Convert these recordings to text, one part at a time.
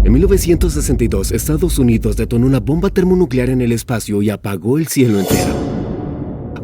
En 1962, Estados Unidos detonó una bomba termonuclear en el espacio y apagó el cielo entero.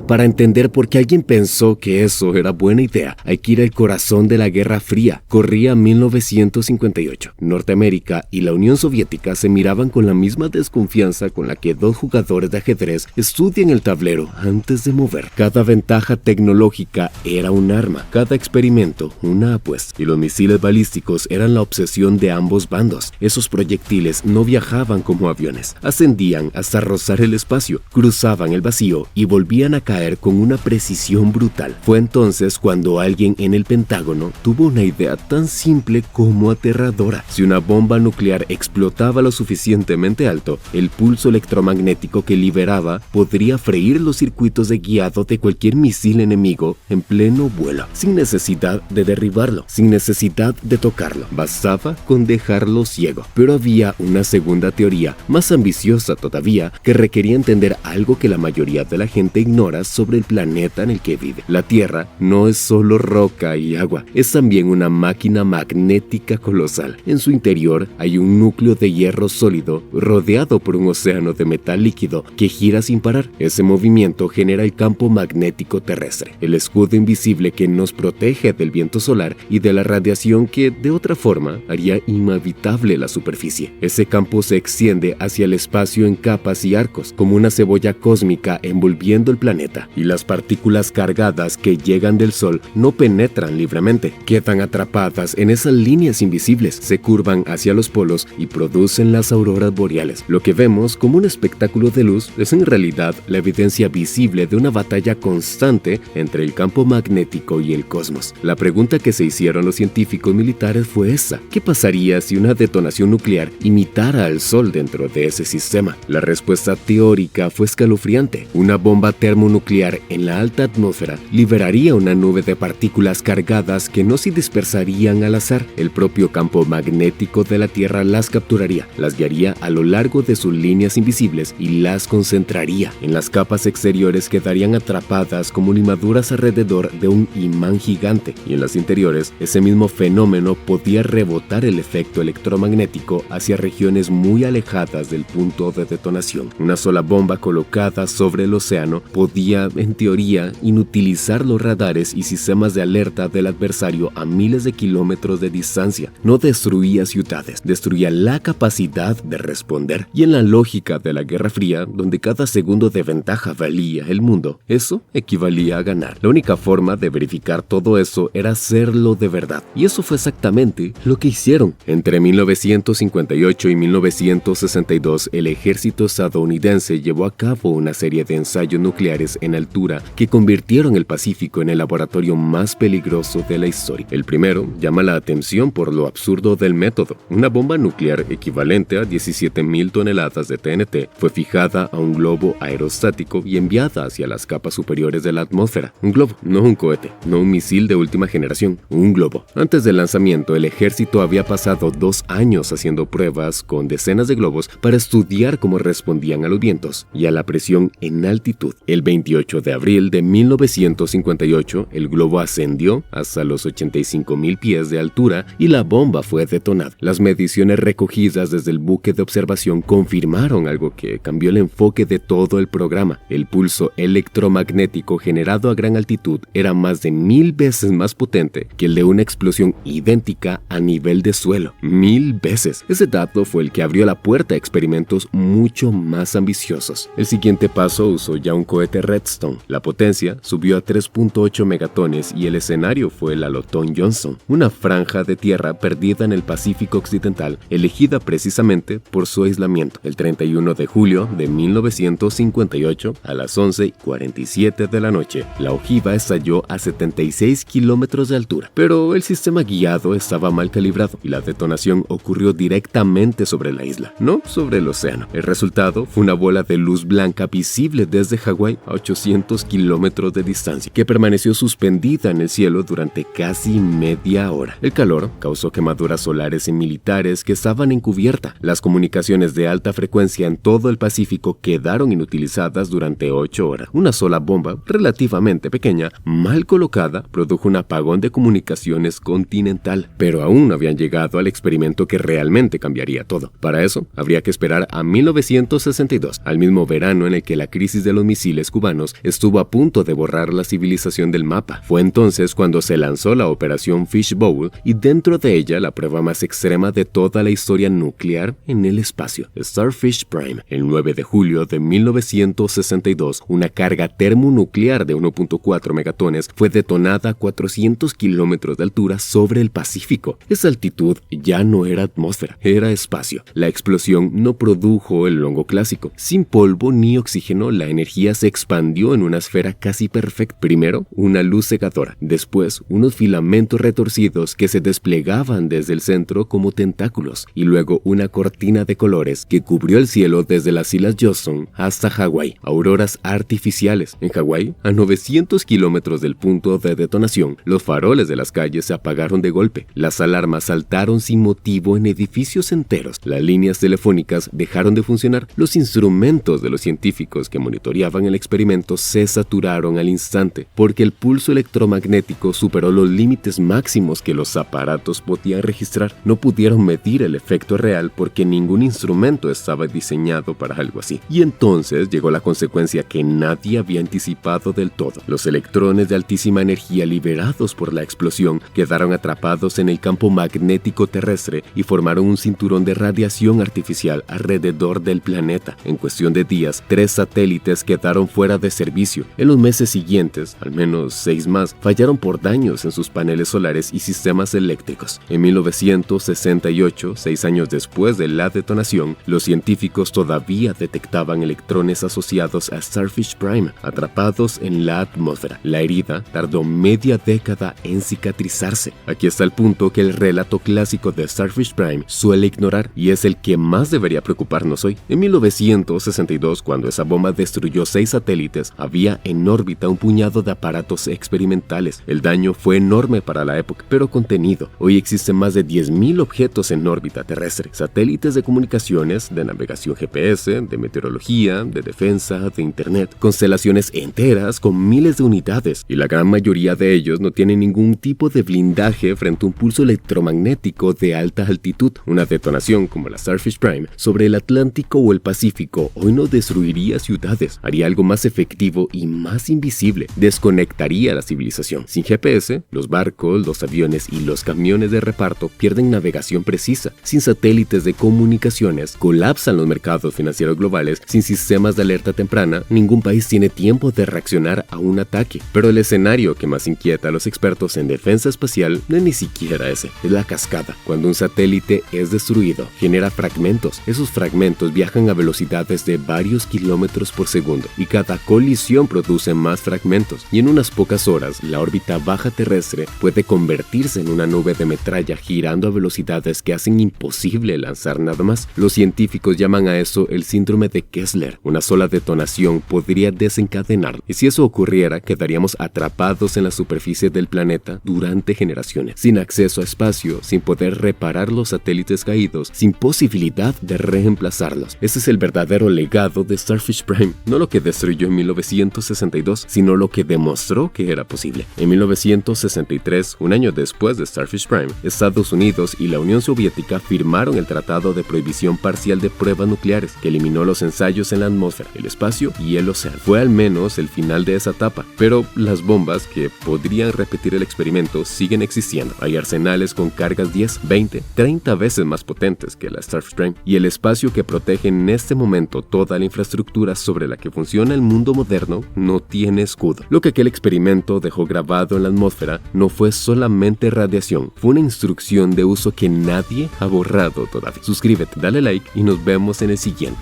Para entender por qué alguien pensó que eso era buena idea, hay que ir al corazón de la Guerra Fría. Corría 1958. Norteamérica y la Unión Soviética se miraban con la misma desconfianza con la que dos jugadores de ajedrez estudian el tablero antes de mover. Cada ventaja tecnológica era un arma, cada experimento una apuesta. Y los misiles balísticos eran la obsesión de ambos bandos. Esos proyectiles no viajaban como aviones, ascendían hasta rozar el espacio, cruzaban el vacío y volvían a caer con una precisión brutal. Fue entonces cuando alguien en el Pentágono tuvo una idea tan simple como aterradora. Si una bomba nuclear explotaba lo suficientemente alto, el pulso electromagnético que liberaba podría freír los circuitos de guiado de cualquier misil enemigo en pleno vuelo, sin necesidad de derribarlo, sin necesidad de tocarlo. Bastaba con dejarlo ciego. Pero había una segunda teoría, más ambiciosa todavía, que requería entender algo que la mayoría de la gente ignora sobre el planeta en el que vive. La Tierra no es solo roca y agua, es también una máquina magnética colosal. En su interior hay un núcleo de hierro sólido rodeado por un océano de metal líquido que gira sin parar. Ese movimiento genera el campo magnético terrestre, el escudo invisible que nos protege del viento solar y de la radiación que, de otra forma, haría inhabitable la superficie. Ese campo se extiende hacia el espacio en capas y arcos, como una cebolla cósmica envolviendo el planeta. Y las partículas cargadas que llegan del Sol no penetran libremente, quedan atrapadas en esas líneas invisibles, se curvan hacia los polos y producen las auroras boreales. Lo que vemos como un espectáculo de luz es en realidad la evidencia visible de una batalla constante entre el campo magnético y el cosmos. La pregunta que se hicieron los científicos militares fue esa: ¿qué pasaría si una detonación nuclear imitara al Sol dentro de ese sistema? La respuesta teórica fue escalofriante. Una bomba termonuclear en la alta atmósfera liberaría una nube de partículas cargadas que no se dispersarían al azar. El propio campo magnético de la Tierra las capturaría, las guiaría a lo largo de sus líneas invisibles y las concentraría. En las capas exteriores quedarían atrapadas como limaduras alrededor de un imán gigante, y en las interiores ese mismo fenómeno podía rebotar el efecto electromagnético hacia regiones muy alejadas del punto de detonación. Una sola bomba colocada sobre el océano podía, en teoría, inutilizar los radares y sistemas de alerta del adversario a miles de kilómetros de distancia. No destruía ciudades, destruía la capacidad de responder. Y en la lógica de la Guerra Fría, donde cada segundo de ventaja valía el mundo, eso equivalía a ganar. La única forma de verificar todo eso era hacerlo de verdad. Y eso fue exactamente lo que hicieron. Entre 1958 y 1962, el ejército estadounidense llevó a cabo una serie de ensayos nucleares en altura que convirtieron el Pacífico en el laboratorio más peligroso de la historia. El primero llama la atención por lo absurdo del método. Una bomba nuclear equivalente a 17,000 toneladas de TNT fue fijada a un globo aerostático y enviada hacia las capas superiores de la atmósfera. Un globo, no un cohete, no un misil de última generación, un globo. Antes del lanzamiento, el ejército había pasado 2 años haciendo pruebas con decenas de globos para estudiar cómo respondían a los vientos y a la presión en altitud. El 28 de abril de 1958, el globo ascendió hasta los 85,000 pies de altura y la bomba fue detonada. Las mediciones recogidas desde el buque de observación confirmaron algo que cambió el enfoque de todo el programa. El pulso electromagnético generado a gran altitud era más de 1000 veces más potente que el de una explosión idéntica a nivel de suelo. 1000 veces. Ese dato fue el que abrió la puerta a experimentos mucho más ambiciosos. El siguiente paso usó ya un cohete Redstone. La potencia subió a 3.8 megatones y el escenario fue el Alotón Johnson, una franja de tierra perdida en el Pacífico Occidental, elegida precisamente por su aislamiento. El 31 de julio de 1958, a las 11:47 de la noche, la ojiva estalló a 76 kilómetros de altura, pero el sistema guiado estaba mal calibrado y la detonación ocurrió directamente sobre la isla, no sobre el océano. El resultado fue una bola de luz blanca visible desde Hawái a 800 800 kilómetros de distancia, que permaneció suspendida en el cielo durante casi media hora. El calor causó quemaduras solares en militares que estaban en cubierta. Las comunicaciones de alta frecuencia en todo el Pacífico quedaron inutilizadas durante 8 horas. Una sola bomba, relativamente pequeña, mal colocada, produjo un apagón de comunicaciones continental. Pero aún no habían llegado al experimento que realmente cambiaría todo. Para eso, habría que esperar a 1962, al mismo verano en el que la crisis de los misiles cubanos estuvo a punto de borrar la civilización del mapa. Fue entonces cuando se lanzó la Operación Fishbowl y dentro de ella la prueba más extrema de toda la historia nuclear en el espacio, Starfish Prime. El 9 de julio de 1962, una carga termonuclear de 1.4 megatones fue detonada a 400 kilómetros de altura sobre el Pacífico. Esa altitud ya no era atmósfera, era espacio. La explosión no produjo el hongo clásico. Sin polvo ni oxígeno, la energía se expandió en una esfera casi perfecta. Primero, una luz cegadora. Después, unos filamentos retorcidos que se desplegaban desde el centro como tentáculos. Y luego, una cortina de colores que cubrió el cielo desde las Islas Johnston hasta Hawái. Auroras artificiales. En Hawái, a 900 kilómetros del punto de detonación, los faroles de las calles se apagaron de golpe. Las alarmas saltaron sin motivo en edificios enteros. Las líneas telefónicas dejaron de funcionar. Los instrumentos de los científicos que monitoreaban el experimento se saturaron al instante, porque el pulso electromagnético superó los límites máximos que los aparatos podían registrar. No pudieron medir el efecto real porque ningún instrumento estaba diseñado para algo así. Y entonces llegó la consecuencia que nadie había anticipado del todo. Los electrones de altísima energía liberados por la explosión quedaron atrapados en el campo magnético terrestre y formaron un cinturón de radiación artificial alrededor del planeta. En cuestión de días, 3 satélites quedaron fuera de servicio. En los meses siguientes, al menos 6 más, fallaron por daños en sus paneles solares y sistemas eléctricos. En 1968, 6 años después de la detonación, los científicos todavía detectaban electrones asociados a Starfish Prime, atrapados en la atmósfera. La herida tardó media década en cicatrizarse. Aquí está el punto que el relato clásico de Starfish Prime suele ignorar, y es el que más debería preocuparnos hoy. En 1962, cuando esa bomba destruyó 6 satélites, había en órbita un puñado de aparatos experimentales. El daño fue enorme para la época, pero contenido. Hoy existen más de 10.000 objetos en órbita terrestre, satélites de comunicaciones, de navegación GPS, de meteorología, de defensa, de internet, constelaciones enteras con miles de unidades, y la gran mayoría de ellos no tienen ningún tipo de blindaje frente a un pulso electromagnético de alta altitud. Una detonación como la Starfish Prime sobre el Atlántico o el Pacífico hoy no destruiría ciudades, haría algo más efectivo y más invisible, desconectaría la civilización. Sin GPS, los barcos, los aviones y los camiones de reparto pierden navegación precisa. Sin satélites de comunicaciones, colapsan los mercados financieros globales. Sin sistemas de alerta temprana, ningún país tiene tiempo de reaccionar a un ataque. Pero el escenario que más inquieta a los expertos en defensa espacial no es ni siquiera ese, es la cascada. Cuando un satélite es destruido, genera fragmentos. Esos fragmentos viajan a velocidades de varios kilómetros por segundo y cada colisión produce más fragmentos, y en unas pocas horas la órbita baja terrestre puede convertirse en una nube de metralla girando a velocidades que hacen imposible lanzar nada más. Los científicos llaman a eso el síndrome de Kessler. Una sola detonación podría desencadenar, y si eso ocurriera, quedaríamos atrapados en la superficie del planeta durante generaciones, sin acceso a espacio, sin poder reparar los satélites caídos, sin posibilidad de reemplazarlos. Ese es el verdadero legado de Starfish Prime, no lo que destruyó en 1962, sino lo que demostró que era posible. En 1963, un año después de Starfish Prime, Estados Unidos y la Unión Soviética firmaron el Tratado de Prohibición Parcial de Pruebas Nucleares, que eliminó los ensayos en la atmósfera, el espacio y el océano. Fue al menos el final de esa etapa, pero las bombas que podrían repetir el experimento siguen existiendo. Hay arsenales con cargas 10, 20, 30 veces más potentes que la Starfish Prime, y el espacio que protege en este momento toda la infraestructura sobre la que funciona el mundo moderno no tiene escudo. Lo que aquel experimento dejó grabado en la atmósfera no fue solamente radiación, fue una instrucción de uso que nadie ha borrado todavía. Suscríbete, dale like y nos vemos en el siguiente.